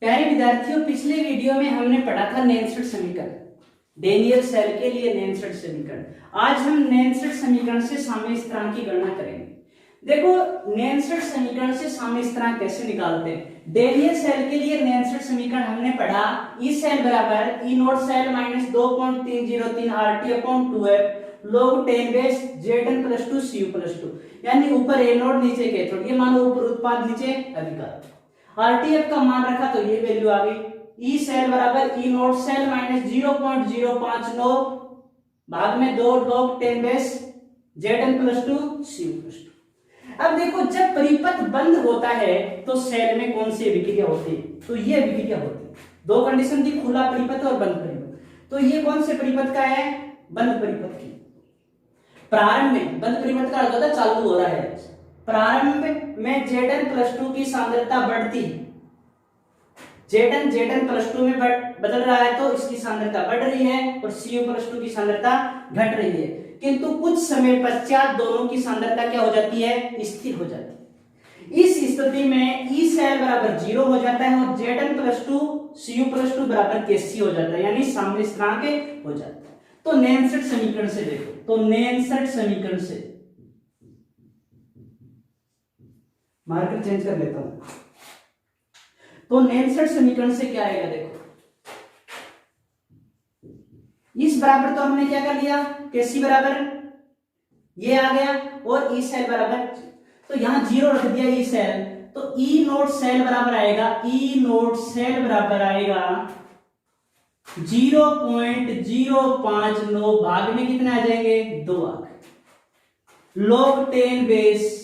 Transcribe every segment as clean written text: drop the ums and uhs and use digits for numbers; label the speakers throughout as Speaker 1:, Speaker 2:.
Speaker 1: प्यारे विद्यार्थियों, पिछले वीडियो में हमने पढ़ा था नैनसेट समीकरण, डेनियल सेल के लिए नैनसेट समीकरण। आज हम नैनसेट समीकरण से साम्य स्थिरांक की गणना करेंगे। देखो, नैनसेट समीकरण से साम्य स्थिरांक कैसे निकालते हैं। डेनियल सेल के लिए नैनसेट समीकरण हमने पढ़ा, ई सेल बराबर E naught cell minus 2.303 RT upon 2F log 10 base Zn plus 2 Cu plus 2, यानी ऊपर ए नोट नीचे कैथोड। ये मानो ऊपर उत्पाद नीचे अधिकार। आरटीएफ का मान रखा तो ये वैल्यू आ गई। ई सेल बराबर ई नोट सेल माइनस 0.059 भाग में 2 log 10 base Zn plus 2 Cu plus 2। अब देखो, जब परिपथ बंद होता है तो सेल में कौन सी अभिक्रिया होती है, तो ये अभिक्रिया होती है। दो कंडीशन थी, खुला परिपथ और बंद परिपथ। तो ये कौन से परिपथ का है, बंद परिपथ की। प्रारंभ में बंद परिपथ का अर्थ होता है चालू हो रहा है। प्रारंभ में Zn प्लस 2 की सांद्रता बढ़ती है, Zn प्लस 2 में बदल रहा है तो इसकी सांद्रता बढ़ रही है और Cu प्लस 2 की सांद्रता घट रही है। किंतु कुछ समय पश्चात दोनों की सांद्रता क्या हो जाती है, स्थिर हो जाती है। इस स्थिति में ई सेल बराबर 0 हो जाता है और Zn प्लस 2 Cu प्लस 2 बराबर Kc हो जाता है, यानी साम्य स्थिरांक हो जाता है। तो नैनसेट समीकरण से देखो, तो नैनसेट समीकरण से मार्कर चेंज कर लेता हूं। तो नैनसेट समीकरण से क्या आएगा, देखो इस बराबर तो हमने क्या कर लिया, Kc बराबर ये आ गया और ई सेल बराबर, तो यहां 0 रख दिया ई सेल, तो ई नोट सेल बराबर आएगा, ई नोट सेल बराबर आएगा 0.059 भाग में कितने आ जाएंगे, 2 आ गए। log 10 base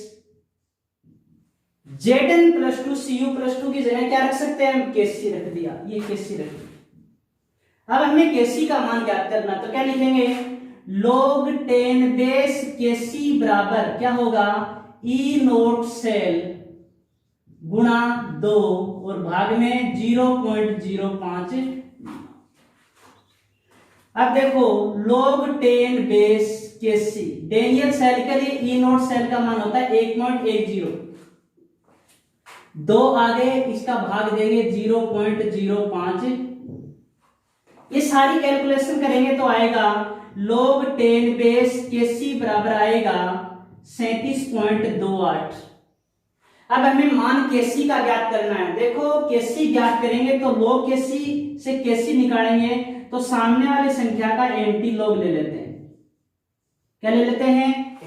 Speaker 1: Zn plus 2 Cu plus 2 की जगह क्या रख सकते हैं हम, Kc रख दिया, ये Kc रख दिया। अब हमें Kc का मान ज्ञात करना, तो क्या लिखेंगे, log 10 बेस Kc बराबर क्या होगा, ई नोट सेल गुणा 2 और भाग में 0.05। अब देखो, log 10 base Kc Daniell cell के लिए ई नोट सेल का मान होता है 1.10, 2 आगे इसका भाग देंगे 0.05। ये सारी कैलकुलेशन करेंगे तो आएगा log 10 बेस Kc बराबर आएगा 37.28। अब हमें मान Kc का ज्ञात करना है। देखो, Kc ज्ञात करेंगे तो log Kc से Kc निकालेंगे तो सामने वाली संख्या का एंटी लॉग ले लेते हैं। क्या ले लेते हैं,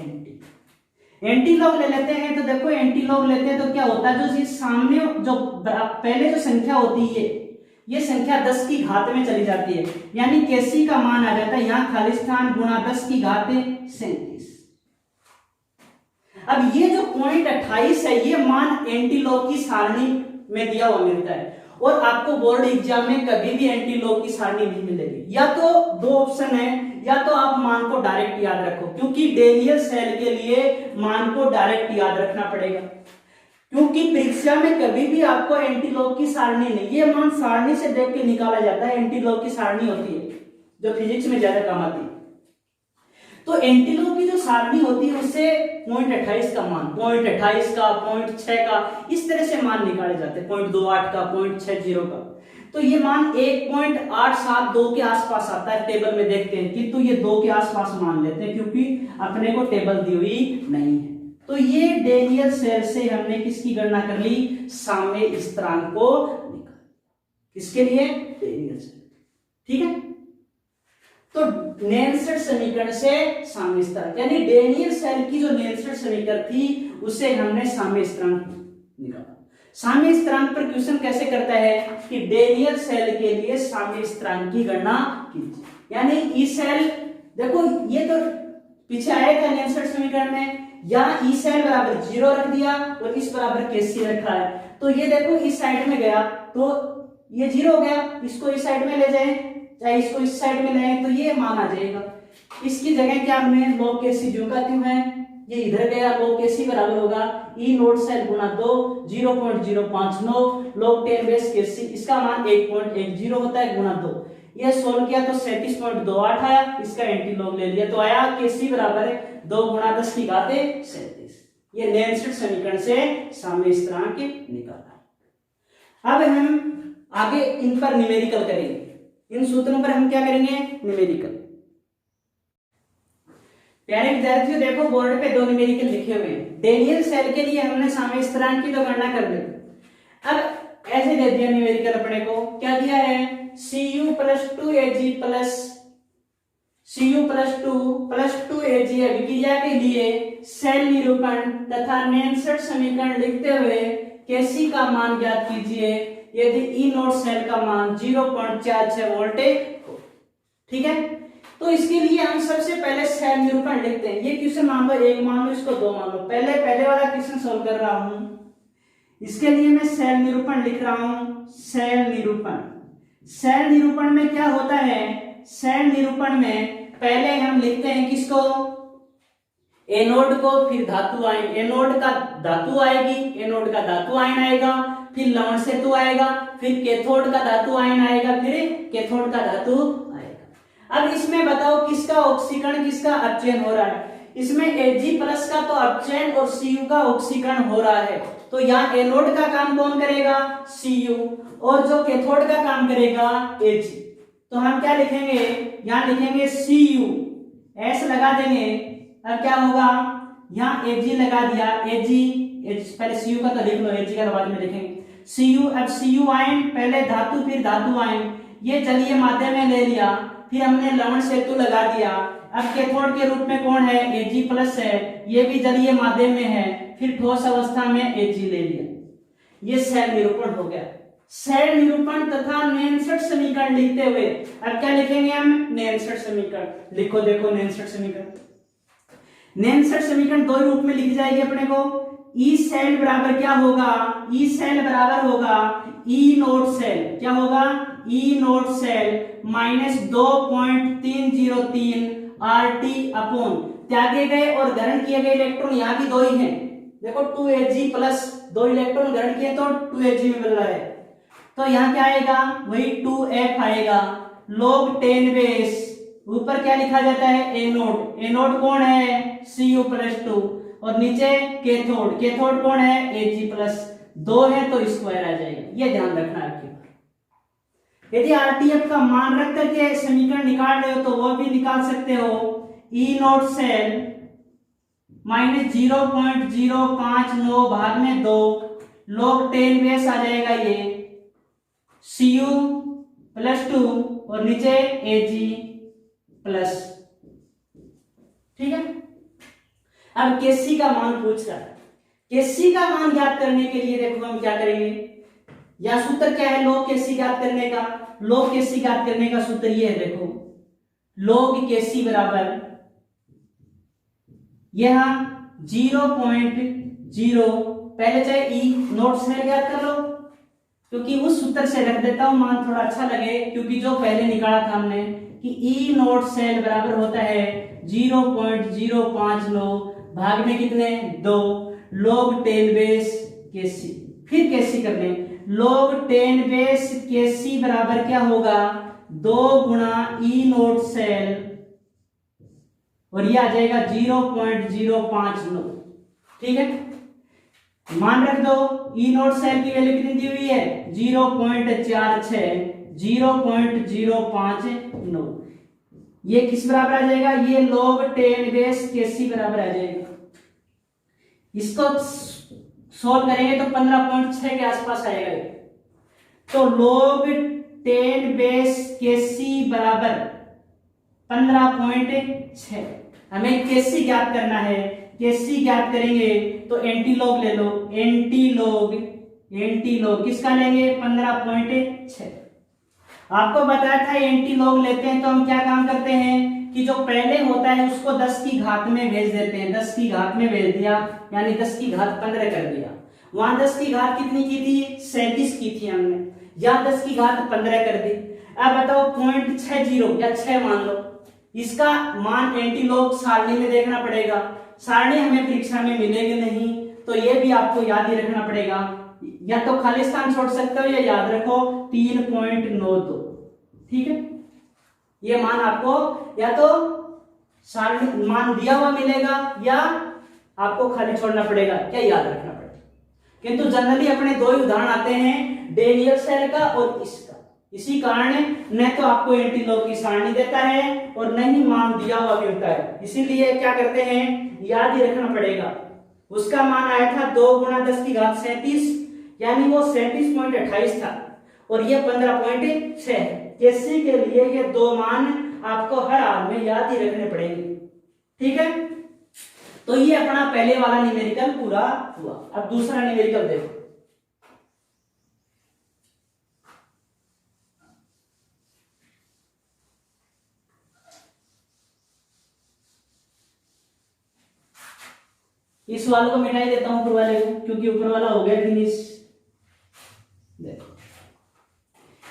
Speaker 1: एंटी लॉग ले लेते हैं। तो देखो, एंटी लॉग लेते हैं तो क्या होता है, जो सामने जो पहले जो संख्या होती है ये संख्या 10 की घात में चली जाती है, यानी Kc का मान आ जाता है यहाँ खाली स्थान गुणा 10 की घात 37। अब ये जो 0.28 है ये मान एंटी लॉग की सारणी में दिया हुआ मिलता है, और आपको बोर्ड एग्जाम में कभी भी एंटी लॉग की सारणी नहीं मिलेगी। या तो दो ऑप्शन है, या तो आप मान को डायरेक्ट याद रखो, क्योंकि डेनियल सेल के लिए मान को डायरेक्ट याद रखना पड़ेगा, क्योंकि परीक्षा में कभी भी आपको एंटी लॉग की सारणी नहीं, ये मान सारणी से देख के निकाला जाता है। एंटी लॉग की सारणी होती है जो फिजिक्स में ज्यादा काम आती है। तो एंटी लॉग की जो सारणी होती है उससे 0.28 का मान, 0.28 का, 0.6 का, इस तरह से मान निकाले जाते हैं, 0.28 का, 0.60 का। तो ये मान 1.872 के आसपास आता है, टेबल में देखते हैं, किंतु ये 2 के आसपास मान लेते हैं क्योंकि अपने को टेबल दी हुई नहीं है। तो ये डेनियल सेल से हमने किसकी गणना कर ली, साम्य स्थिरांक को निकाल, किसके लिए, डेनियल सेल। ठीक है, तो नैनसेट समीकरण से साम्य स्थिरांक, यानी डेनियल सेल की जो नैनसेट समीकरण थी उसे हमने साम्य स्थिरांक निकाला। साम्य स्थिरांक पर क्वेश्चन कैसे करता है कि डेनियल सेल के लिए साम्य स्थिरांक की गणना कीजिए, यानी ई सेल, देखो ये तो पीछे आया था नैनसेट समीकरण में, यहाँ ई सेल बराबर 0 रख दिया और इस बराबर Kc रखा है। तो ये देखो इस साइड में गया तो ये 0 हो गया, इसको इस साइड में ले जाए, चाहे इसको इस साइड में ले, तो ये मान आ जाएगा। इसकी जगह क्या हमने log Kc जो का क्यों है, ये इधर गया, log Kc बराबर होगा ई नोट सेल गुणा 2 0.059 log 10 बेस Kc, इसका मान 1.10 होता है गुणा 2। ये सोल्व किया तो 37.28 आया, इसका एंटी लॉग ले लिया तो आया Kc बराबर है 2 गुणा 10 की घात 37। ये नैनसेट समीकरण से साम्य स्थिरांक निकाला। अब हम आगे इन पर न्यूमेरिकल करेंगे, इन सूत्रों पर हम क्या करेंगे, न्यूमेरिकल। प्यारे विद्यार्थियों देखो बोर्ड पे दो न्यूमेरिकल लिखे हुए हैं। डेनियल सेल के लिए हमने साम्य स्थिरांक की तो गणना कर ली। अब ऐसे दे दिया न्यूमेरिकल अपने को, क्या दिया है, Cu plus 2Ag plus Cu plus 2Ag अभिक्रिया के लिए सेल निरूपण तथा नेनसेट समीकरण लिखते हुए केसी का मान ज्ञात कीजिए यदि ई नोट सेल का मान 0.46 वोल्ट हो। ठीक है, तो इसके लिए हम सबसे पहले सेल निरूपण लिखते हैं। ये क्वेश्चन मान लो 1 मान लो, इसको 2 मान लो। पहले वाला क्वेश्चन सॉल्व कर रहा हूं, इसके लिए मैं सेल निरूपण लिख रहा हूं। सेल निरूपण में क्या होता है, सेल निरूपण में पहले हम लिखते हैं किसको, एनोड को, फिर धातु आयन, एनोड का धातु आएगी, एनोड का धातु आयन आएगा, फिर लवण सेतु आएगा, फिर कैथोड का धातु आयन आएगा, फिर कैथोड का धातु आएगा। अब इसमें बताओ किसका ऑक्सीकरण किसका अपचयन हो रहा है। इसमें Ag प्लस का तो अपचयन और Cu का ऑक्सीकरण हो रहा है, तो यहाँ एनोड का काम कौन करेगा, Cu, और जो कैथोड का काम करेगा Ag। तो हम क्या लिखेंगे, यहाँ लिखेंगे Cu, S लगा देंगे। अब क्या होगा, यहाँ Ag लगा दिया, Ag पहले Cu का तो लिख लो, Ag का बाद में लिखेंगे। Cu, अब Cu आयन पहले धातु फिर धातु आयन, ये जलीय माध्यम में ले लिया, फिर हमने लवण सेतु लगा दिया। अब कैथोड के रूप में कौन है, Ag प्लस है, ये भी जलीय माध्यम में है, फिर ठोस अवस्था में Ag ले लिया। ये सेल निरूपण हो गया। सेल निरूपण तथा नेनसेट समीकरण लिखते हुए अब क्या लिखेंगे हम, नेनसेट समीकरण लिखो। देखो नेनसेट समीकरण दो रूप में लिखी जाएगी अपने को। ई सेल बराबर क्या होगा, ई सेल बराबर होगा ई नोट सेल, क्या होगा, E naught cell minus 2.303 RT upon त्यागे गए और ग्रहण किए गए इलेक्ट्रॉन यहाँ भी दो ही हैं। देखो 2Ag प्लस 2 इलेक्ट्रॉन ग्रहण किए तो 2Ag में मिल रहा है, तो यहाँ क्या आएगा, वही 2F आएगा। log 10 बेस ऊपर क्या लिखा जाता है, एनोड, एनोड कौन है, Cu प्लस 2, और नीचे कैथोड, कैथोड कौन है, Ag प्लस 2 है, तो स्क्वायर आ जाएगा। ये ध्यान रखना है। यदि RTF का मान रख करके समीकरण निकाल रहे हो तो वो भी निकाल सकते हो। ई नोट सेल माइनस 0.059 भाग में 2 log 10 बेस आ जाएगा ये Cu प्लस 2 और नीचे Ag प्लस। ठीक है, अब Kc का मान पूछ रहा है। Kc का मान ज्ञात करने के लिए देखो हम क्या करेंगे, या सूत्र क्या है log Kc ज्ञात करने का, log Kc ज्ञात करने का सूत्र ये है। देखो log Kc बराबर यह 0.0, पहले चाहे ई नोट सेल ज्ञात कर लो, क्योंकि उस सूत्र से रख देता हूं मान थोड़ा अच्छा लगे, क्योंकि जो पहले निकाला था हमने कि ई नोट सेल बराबर होता है 0.059 भाग में कितने 2 log 10 बेस Kc, फिर Kc कर लें, log 10 बेस Kc बराबर क्या होगा, 2 गुणा ई नोट सेल, और ये आ जाएगा 0.059। ठीक है, मान रख दो, ई नोट सेल की वैल्यू कितनी दी हुई है, 0.46, 0.059। ये किस बराबर आ जाएगा, ये log 10 बेस Kc बराबर आ जाएगा। इसको सोल्व करेंगे तो 15.6 के आसपास आएगा। तो log 10 बेस Kc बराबर 15.6। हमें Kc ज्ञात करना है। Kc ज्ञात करेंगे तो एंटीलॉग ले लो, एंटीलॉग किसका लेंगे, 15.6। आपको बताया था एंटीलॉग लेते हैं तो हम क्या काम करते हैं कि जो पहले होता है उसको 10 की घात में भेज देते हैं। 10 की घात में भेज दिया, यानी 10 की घात 15 कर दिया। वहां 10 की घात कितनी की थी, 37 की थी हमने, यहाँ 10 की घात 15 कर दी। अब बताओ 0.60 या 6 मान लो, इसका मान एंटीलॉग सारणी में देखना पड़ेगा। सारणी हमें परीक्षा में मिलेगी नहीं, तो ये भी आपको याद ही रखना पड़ेगा। या तो खाली स्थान छोड़ सकते हो या याद रखो 3.92। ठीक है, ये मान आपको या तो सारणी मान दिया हुआ मिलेगा या आपको खाली छोड़ना पड़ेगा, क्या याद रखना पड़ेगा। किंतु जनरली अपने दो ही उदाहरण आते हैं, डेनियल सेल का और इसका। इसी कारण न तो आपको एंटीलॉग की सारणी देता है और न ही मान दिया हुआ मिलता है, इसीलिए क्या करते हैं, याद ही रखना पड़ेगा। उसका मान आया था 2 × 10⁻37, यानी वो 37.28 था और ये 15.6 है। किसी के लिए ये दो मान आपको हर हाल में याद ही रखने पड़ेंगे, ठीक है। तो ये अपना पहले वाला न्यूमेरिकल पूरा हुआ। अब दूसरा न्यूमेरिकल देखो। इस वाले को मिटा ही देता हूं ऊपर वाले को, क्योंकि ऊपर वाला हो गया फिनिश।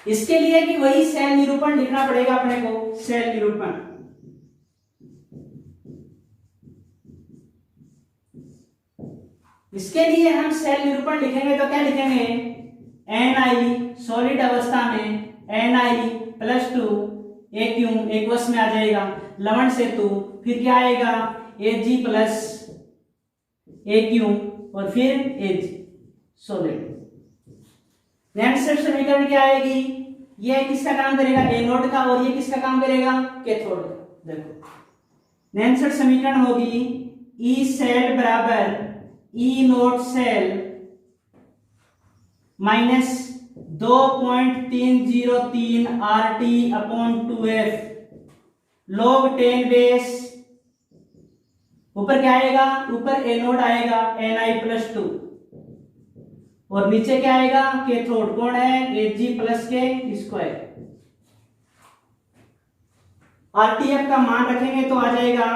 Speaker 1: इसके लिए कि वही सेल निरूपण लिखना पड़ेगा अपने को, सेल निरूपण। इसके लिए हम सेल निरूपण लिखेंगे तो क्या लिखेंगे, Ni सॉलिड अवस्था में Ni+2 AQ एकवश में आ जाएगा, लवण सेतु, फिर क्या आएगा Ag प्लस AQ और फिर Ag सॉलिड। नेक्स्ट समीकरण क्या आएगी, ये किसका काम करेगा, एनोड का, और ये किसका काम करेगा, कैथोड का। देखो नेक्स्ट समीकरण होगी ई सेल बराबर E naught cell minus 2.303 RT/2F log 10 base, ऊपर क्या आएगा, ऊपर एनोड आएगा Ni+2 और नीचे क्या आएगा, कैथोड। कौन है, Ag+K²। RTF का मान रखेंगे तो आ जाएगा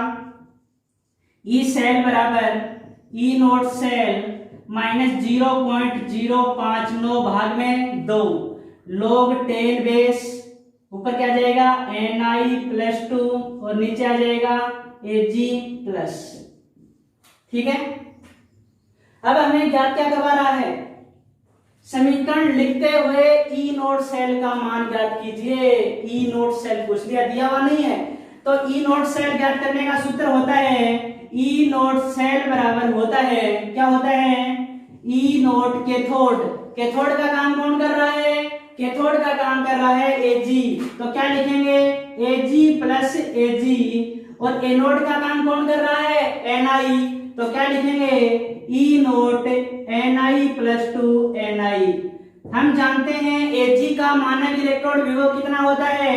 Speaker 1: ई सेल बराबर ई नोट सेल माइनस 0.059 भाग में 2 log 10 बेस, ऊपर क्या आ जाएगा Ni+2 और नीचे आ जाएगा Ag+, ठीक है। अब हमें ज्ञात क्या करवा रहा है, समीकरण लिखते हुए ई नोट सेल का मान ज्ञात कीजिए। ई नोट सेल पूछ लिया, दिया हुआ नहीं है, तो ई नोट सेल ज्ञात करने का सूत्र होता है ई नोट सेल बराबर होता है, क्या होता है, ई नोट कैथोड। कैथोड का काम कौन कर रहा है, कैथोड का काम कर रहा है Ag, तो क्या लिखेंगे Ag+Ag, और एनोड का काम कौन कर रहा है Ni, तो क्या लिखेंगे ई नोट Ni+2 Ni। हम जानते हैं Ag का मानक इलेक्ट्रोड विभव कितना होता है,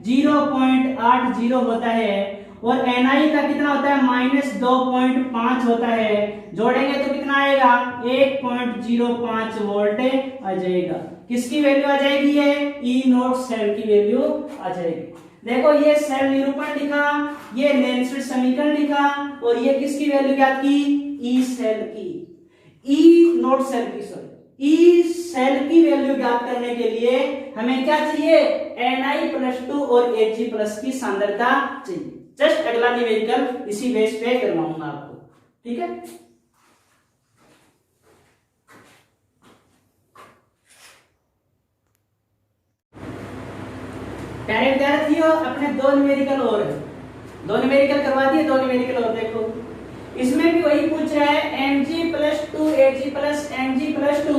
Speaker 1: 0.80 होता है, और Ni का कितना होता है, -2.5 होता है। जोड़ेंगे तो कितना आएगा, 1.05 वोल्ट आ जाएगा। किसकी वैल्यू आ जाएगी, ये ई नोट सेल की वैल्यू आ जाएगी। देखो ये सेल निरूपण लिखा, ये नेल्सन समीकरण लिखा, और ये किसकी वैल्यू ज्ञात की, ई सेल की, ई नोट सेल की, सॉरी ई सेल की वैल्यू ज्ञात करने के लिए हमें क्या चाहिए, Ni+2 और Ag+ की सांद्रता चाहिए। जस्ट अगला न्यूमेरिकल इसी बेस पे करवाऊंगा आपको, ठीक है। प्यारे विद्यार्थियों, अपने दो न्यूमेरिकल और है, दो न्यूमेरिकल करवा दिए, दो न्यूमेरिकल और देखो। इसमें भी वही पूछ रहा है Mg+2 Ag+Mg+2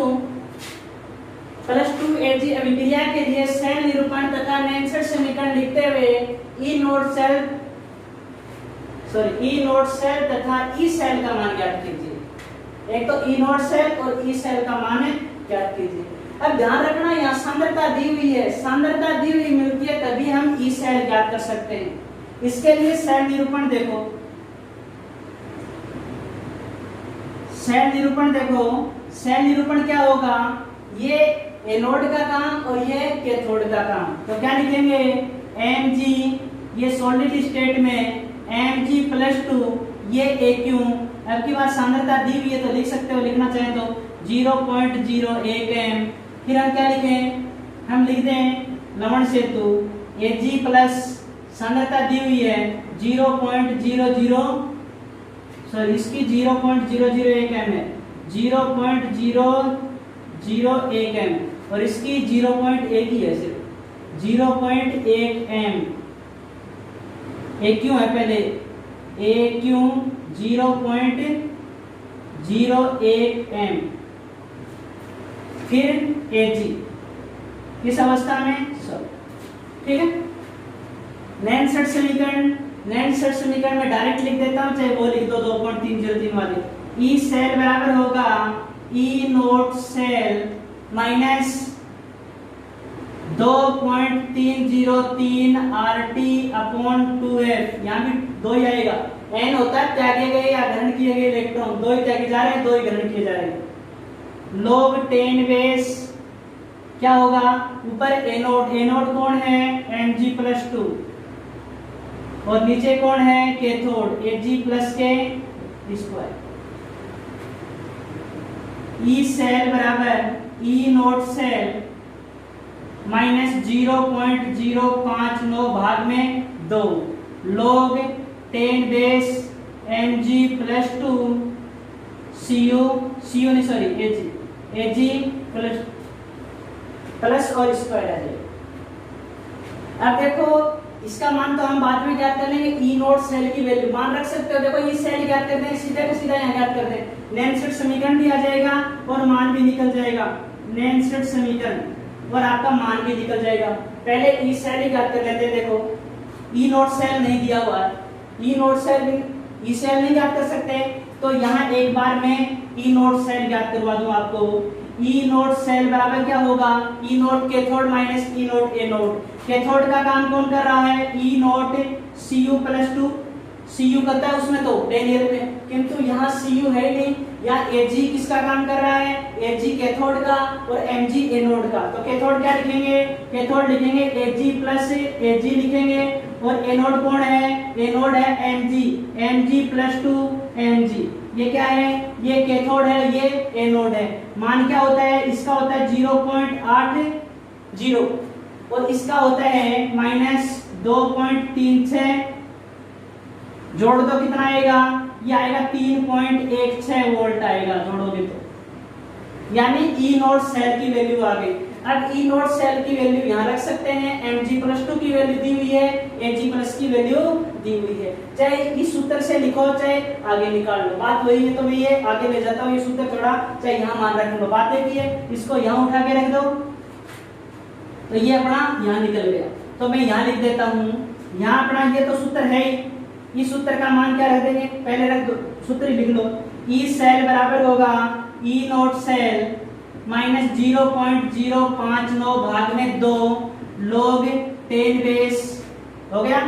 Speaker 1: Ag अभिक्रिया के लिए सेल निरूपण तथा नेल्सन समीकरण लिखते हुए ई नोट सेल तथा ई सेल का मान ज्ञात कीजिए। एक तो ई नोट सेल और ई सेल का मान ज्ञात कीजिए। अब ध्यान रखना, यहाँ सांद्रता दी हुई है, सांद्रता दी हुई मिलती है तभी हम ई सेल ज्ञात कर सकते हैं। इसके लिए सेल निरूपण देखो, सेल निरूपण देखो, सेल निरूपण क्या होगा, ये एनोड का काम और ये कैथोड का काम। तो क्या लिखेंगे, Mg ये सॉलिड स्टेट में Mg+2 ये AQ। अब की बात सांद्रता दी हुई है तो लिख सकते हो, लिखना चाहें तो 0.01 m। फिर हम क्या लिखें, हम लिख दें लवण सेतु Ag+ सांद्रता दी हुई है 0.00, सॉरी इसकी 0.001 m है, 0.001 m, और इसकी 0.1 ही है, सिर्फ 0.1 m। AQ है पहले, AQ 0.01 m, फिर Ag किस अवस्था में, सब ठीक है। नैनसेट समीकरण में डायरेक्ट लिख देता हूं, चाहे वो लिख दो 2.303 वाले। ई सेल बराबर होगा E naught cell minus 2.303 RT upon 2F, यहाँ भी 2 ही आएगा। N होता है त्यागे गए या ग्रहण किए गए इलेक्ट्रॉन, 2 ही त्यागे जा रहे हैं, 2 ही ग्रहण किए जा रहे हैं। log 10 बेस क्या होगा, ऊपर एनोड कौन है Mg+2 और नीचे कौन है कैथोड Ag+k²। ई सेल बराबर ई नोट सेल माइनस 0.059 भाग में 2 log 10 base Mg+2 Ag plus और स्क्वायर आ जाएगा। अब देखो इसका मान तो हम बाद में ज्ञात कर लेंगे। ई नोट सेल की वैल्यू मान रख सकते हो, देखो ये सेल ज्ञात करते हैं, सीधे को सीधा यहाँ ज्ञात करते हैं। नैनसेट समीकरण भी आ जाएगा और मान भी निकल जाएगा, नैनसेट समीकरण और आपका मान भी निकल जाएगा। पहले ई सेल ही ज्ञात कर लेते हैं। देखो ई नोट सेल नहीं दिया हुआ है, ई नोट सेल ई सेल नहीं ज्ञात कर सकते, तो यहाँ एक बार मैं ई नोट सेल ज्ञात करवा दूं आपको। ई नोट सेल बराबर क्या होगा, ई नोट कैथोड माइनस ई नोट एनोड। कैथोड का काम कौन कर रहा है, ई नोट Cu+2 Cu करता है उसमें तो 10 ईयर में, किंतु यहाँ Cu है नहीं। यहाँ Ag किसका काम कर रहा है, Ag कैथोड का और Mg एनोड का। तो कैथोड क्या लिखेंगे, कैथोड लिखेंगे Ag लिखेंगे और एनोड कौन है, एनोड है Mg+2 Mg। ये क्या है, ये कैथोड है, ये एनोड है। मान क्या होता है, इसका होता है 0.80 और इसका होता है -2.36। जोड़ दो कितना आएगा, ये आएगा 3.16 वोल्ट आएगा जोड़ोगे तो, यानी ई नोट सेल की वैल्यू आ गई। अब ई नोट सेल की वैल्यू यहाँ रख सकते हैं, Mg+2 की वैल्यू दी हुई है, Ag+ की वैल्यू दी हुई है। चाहे इस सूत्र से लिखो चाहे आगे निकाल लो, बात वही है। तो मैं ये आगे ले जाता हूँ, ये सूत्र थोड़ा चाहे यहाँ मान रख लो, बात एक ही है। इसको यहाँ उठा के रख दो तो ये अपना यहाँ निकल गया। तो मैं यहाँ लिख देता हूँ, यहाँ अपना ये तो सूत्र है ही, इस सूत्र का मान क्या रख देंगे, पहले रख दो, सूत्र लिख लो। ई सेल बराबर होगा ई नोट सेल माइनस 0.059 भाग में 2 log 10 बेस हो गया।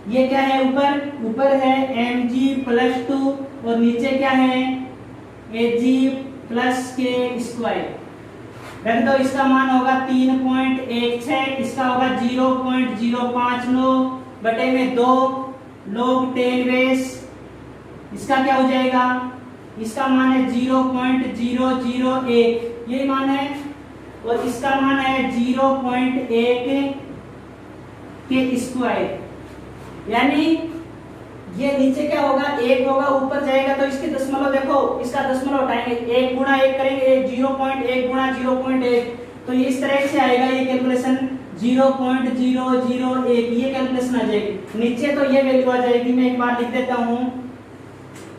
Speaker 1: ये क्या है, ऊपर है Mg+2 और नीचे क्या है Ag+k²। रख दो, इसका मान होगा 3.16, इसका होगा 0.059 बटे में 2 log 10 बेस। इसका क्या हो जाएगा, इसका मान है 0.001, ये मान है, और इसका मान है 0.1 के²। यानी ये नीचे क्या होगा, 1 होगा, ऊपर जाएगा तो इसके दशमलव देखो, इसका दशमलव उठाएंगे, 1 गुणा 1 करेंगे, 0.1 गुणा 0.1, तो ये इस तरह से आएगा ये कैलकुलेशन 0.001, ये कैलकुलेशन आ जाएगी। नीचे तो ये वैल्यू आ जाएगी, मैं एक बार लिख देता हूँ,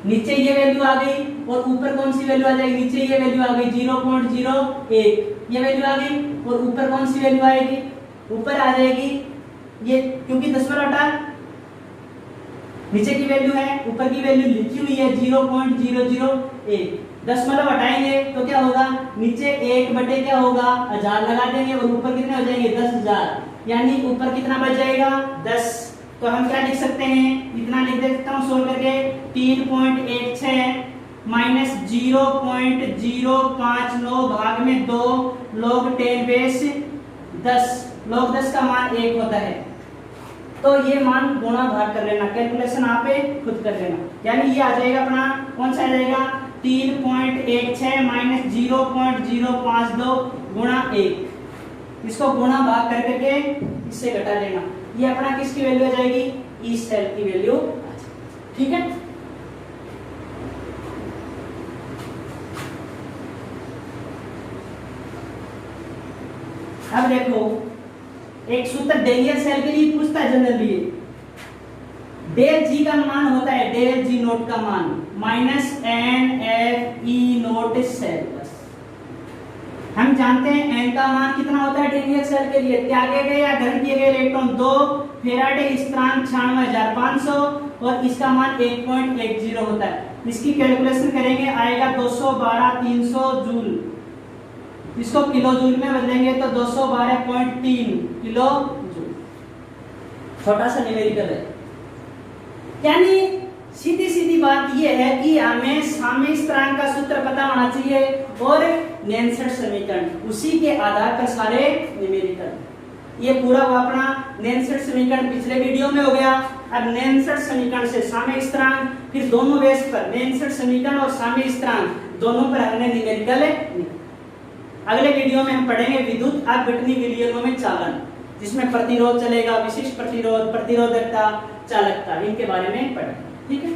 Speaker 1: नीचे ये वैल्यू आ गई और ऊपर कौन सी वैल्यू आ जाएगी, नीचे ये वैल्यू आ गई 0.01, ये वैल्यू आ गई, और ऊपर कौन सी वैल्यू आएगी, ऊपर आ जाएगी ये, क्योंकि दशमलव हटा, नीचे की वैल्यू है, ऊपर की वैल्यू लिखी हुई है 0.001, दशमलव हटाएंगे तो क्या होगा, नीचे 1 बटे क्या होगा 1000 लगा देंगे और ऊपर कितने हो जाएंगे 10,000, यानी ऊपर कितना बच जाएगा 10। तो हम क्या लिख सकते हैं, इतना लिख देता हूँ सोल्व करके, 3.16 माइनस 0.059 भाग में 2 log 10 बेस 10, log 10 का मान 1 होता है। तो ये मान गुणा भाग कर लेना, कैलकुलेशन आप खुद कर लेना, यानी ये आ जाएगा अपना कौन सा आ जाएगा 3.16 माइनस 0.052 गुणा 1, इसको गुणा भाग कर करके इससे घटा लेना, ये अपना किसकी वैल्यू आ जाएगी, ई सेल की वैल्यू। ठीक है, अब देखो एक सूत्र डेलियर सेल के लिए पूछता है जनरली, डेल जी का मान होता है, डेल जी नोट का मान minus NF E naught cell, बस हम जानते हैं n का मान कितना होता है टेनियल सेल के लिए, त्यागे गए या ग्रहण किए गए इलेक्ट्रॉन 2, फेराडे स्थिरांक 96,500 और इसका मान 1.10 होता है। इसकी कैलकुलेशन करेंगे, आएगा 212,300 जूल। इसको किलो जूल में बदलेंगे तो 212.3 किलो जूल। छोटा सा न्यूमेरिकल है, यानी सीधी सीधी बात यह है कि हमें साम्य स्थिरांक का सूत्र पता होना चाहिए और नेनसेट समीकरण, उसी के आधार पर सारे न्यूमेरिकल। ये पूरा अपना नेनसेट समीकरण पिछले वीडियो में हो गया। अब नेनसेट समीकरण से साम्य स्थिरांक, फिर दोनों बेस पर नेनसेट समीकरण और साम्य स्थिरांक दोनों पर हमने न्यूमेरिकल। अगले वीडियो में हम पढ़ेंगे विद्युत अपघटनी विलयनों में चालन, जिसमें प्रतिरोध चलेगा, विशिष्ट प्रतिरोध, प्रतिरोधकता, चालकता, इनके बारे में पढ़ेंगे। ठीक है।